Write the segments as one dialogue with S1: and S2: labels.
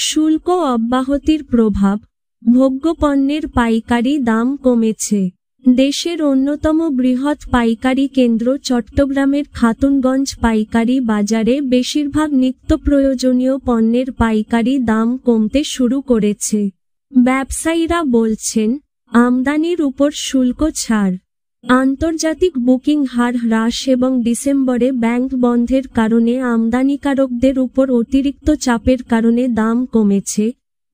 S1: শুল্ক অব্যাহতির প্রভাব, ভোগ্যপণ্যের পাইকারি দাম কমেছে। দেশের অন্যতম বৃহৎ পাইকারি কেন্দ্র চট্টগ্রামের খাতুনগঞ্জ পাইকারি বাজারে বেশিরভাগ নিত্যপ্রয়োজনীয় পণ্যের পাইকারি দাম কমতে শুরু করেছে। ব্যবসায়ীরা বলছেন, আমদানির উপর শুল্ক ছাড়, আন্তর্জাতিক বুকিং হার হ্রাস এবং ডিসেম্বরে ব্যাংক বন্ধের কারণে আমদানিকারকদের উপর অতিরিক্ত চাপের কারণে দাম কমেছে,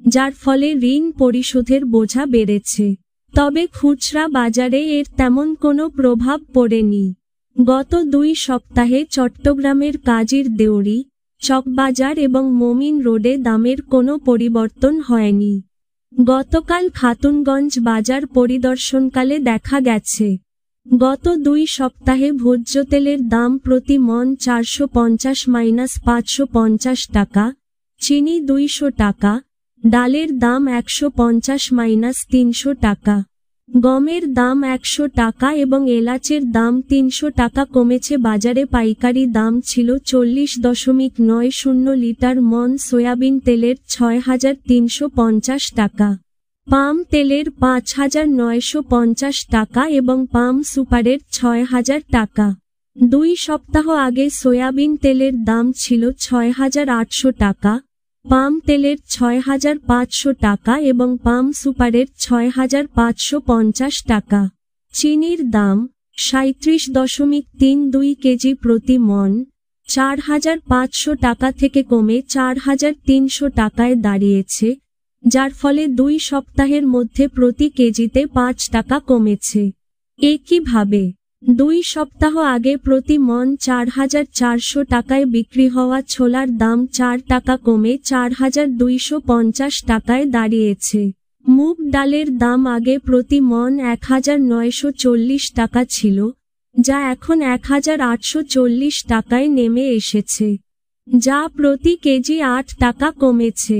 S1: যার ফলে ঋণ পরিশোধের বোঝা বেড়েছে। তবে খুচরা বাজারে এর তেমন কোনো প্রভাব পড়েনি। গত 2 সপ্তাহে চট্টগ্রামের কাজীর দেউরি, চকবাজার এবং মোমিন রোডে দামের কোনো পরিবর্তন হয়নি। গতকাল খাতুনগঞ্জ বাজার পরিদর্শনকালে দেখা গেছে, গত 2 সপ্তাহে ভোজ্য তেলের দাম প্রতি মণ 450-550 টাকা, চিনি 200 টাকা, ডালের দাম 150-300 টাকা, গমের দাম 100 টাকা এবং এলাচের দাম 300 টাকা কমেছে। বাজারে পাইকারি দাম ছিল 40.90 লিটার মণ সয়াবিন তেলের 6350 টাকা, পাম তেলের 5950 টাকা এবং পাম সুপারের 6000 টাকা। 2 সপ্তাহ আগে সয়াবিন তেলের দাম ছিল 6800 টাকা, পাম তেলের 6500 টাকা এবং পাম সুপারের 6550 টাকা। চিনির দাম 37.32 কেজি প্রতি মণ 4500 টাকা থেকে কমে 4300 টাকায় দাঁড়িয়েছে, যার ফলে 2 সপ্তাহের মধ্যে প্রতি কেজিতে 5 টাকা কমেছে। একইভাবে 2 সপ্তাহ আগে প্রতি মণ 4400 টাকায় বিক্রি হওয়া ছোলার দাম 4 টাকা কমে 4250 টাকায় দাঁড়িয়েছে। মুগ ডালের দাম আগে প্রতি মণ 1940 টাকা ছিল, যা এখন 1840 টাকায় নেমে এসেছে, যা প্রতি কেজি 8 টাকা কমেছে।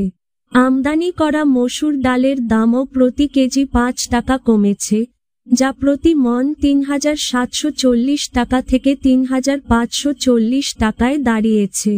S1: আমদানি করা মসুর ডালের দামও প্রতি কেজি 5 টাকা কমেছে, যা প্রতি মণ 3740 টাকা থেকে 3540 টাকায় দাঁড়িয়েছে।